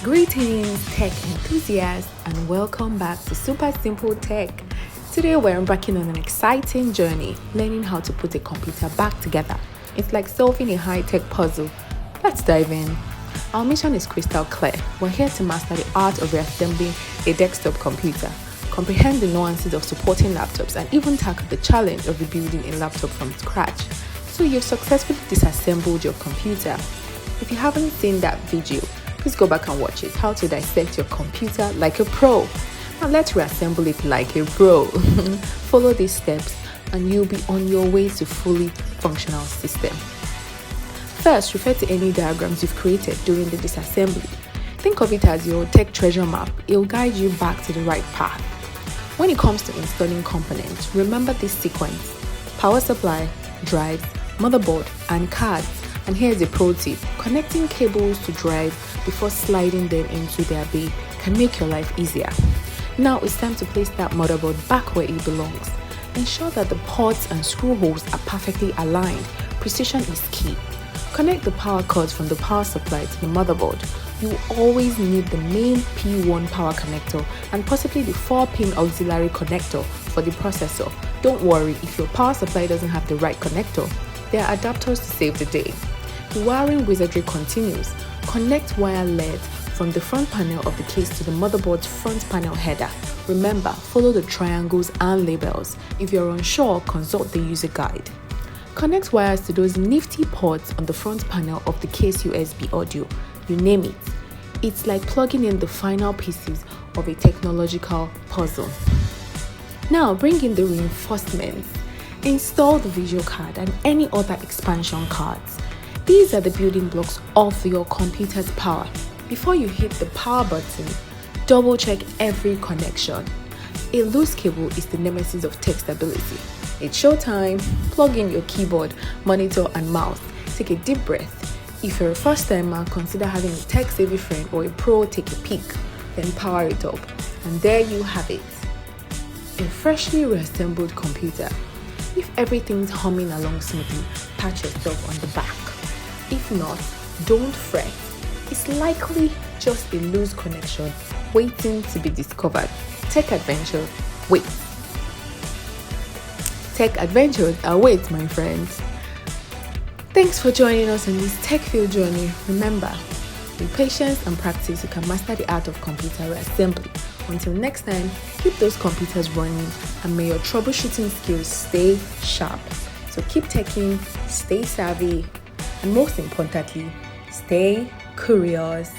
Greetings, tech enthusiasts, and welcome back to SupersimpleTech. Today we're embarking on an exciting journey, learning how to put a computer back together. It's like solving a high-tech puzzle. Let's dive in. Our mission is crystal clear. We're here to master the art of reassembling a desktop computer, comprehend the nuances of supporting laptops, and even tackle the challenge of rebuilding a laptop from scratch. So you've successfully disassembled your computer. If you haven't seen that video, please go back and watch it, how to dissect your computer like a pro. Now let's reassemble it like a pro. Follow these steps and you'll be on your way to fully functional system. First, refer to any diagrams you've created during the disassembly. Think of it as your tech treasure map. It'll guide you back to the right path. When it comes to installing components, remember this sequence: power supply, drives, motherboard, and cards. And here's a pro tip: connecting cables to drive before sliding them into their bay can make your life easier. Now it's time to place that motherboard back where it belongs. Ensure that the ports and screw holes are perfectly aligned. Precision is key. Connect the power cords from the power supply to the motherboard. You will always need the main P1 power connector and possibly the 4-pin auxiliary connector for the processor. Don't worry if your power supply doesn't have the right connector. There are adapters to save the day. The wiring wizardry continues. Connect wire LED from the front panel of the case to the motherboard's front panel header. Remember, follow the triangles and labels. If you're unsure, consult the user guide. Connect wires to those nifty ports on the front panel of the case USB audio. You name it. It's like plugging in the final pieces of a technological puzzle. Now bring in the reinforcements. Install the visual card and any other expansion cards. These are the building blocks of your computer's power. Before you hit the power button, double check every connection. A loose cable is the nemesis of tech stability. It's showtime. Plug in your keyboard, monitor, and mouse. Take a deep breath. If you're a first-timer, consider having a tech-savvy friend or a pro take a peek, then power it up. And there you have it. A freshly reassembled computer. If everything's humming along smoothly, pat yourself on the back. If not, don't fret. It's likely just a loose connection waiting to be discovered. Tech adventures wait. Tech adventures await, my friends. Thanks for joining us on this tech-filled journey. Remember, with patience and practice, you can master the art of computer assembly. Until next time, keep those computers running and may your troubleshooting skills stay sharp. So keep teching, stay savvy, and most importantly, stay curious.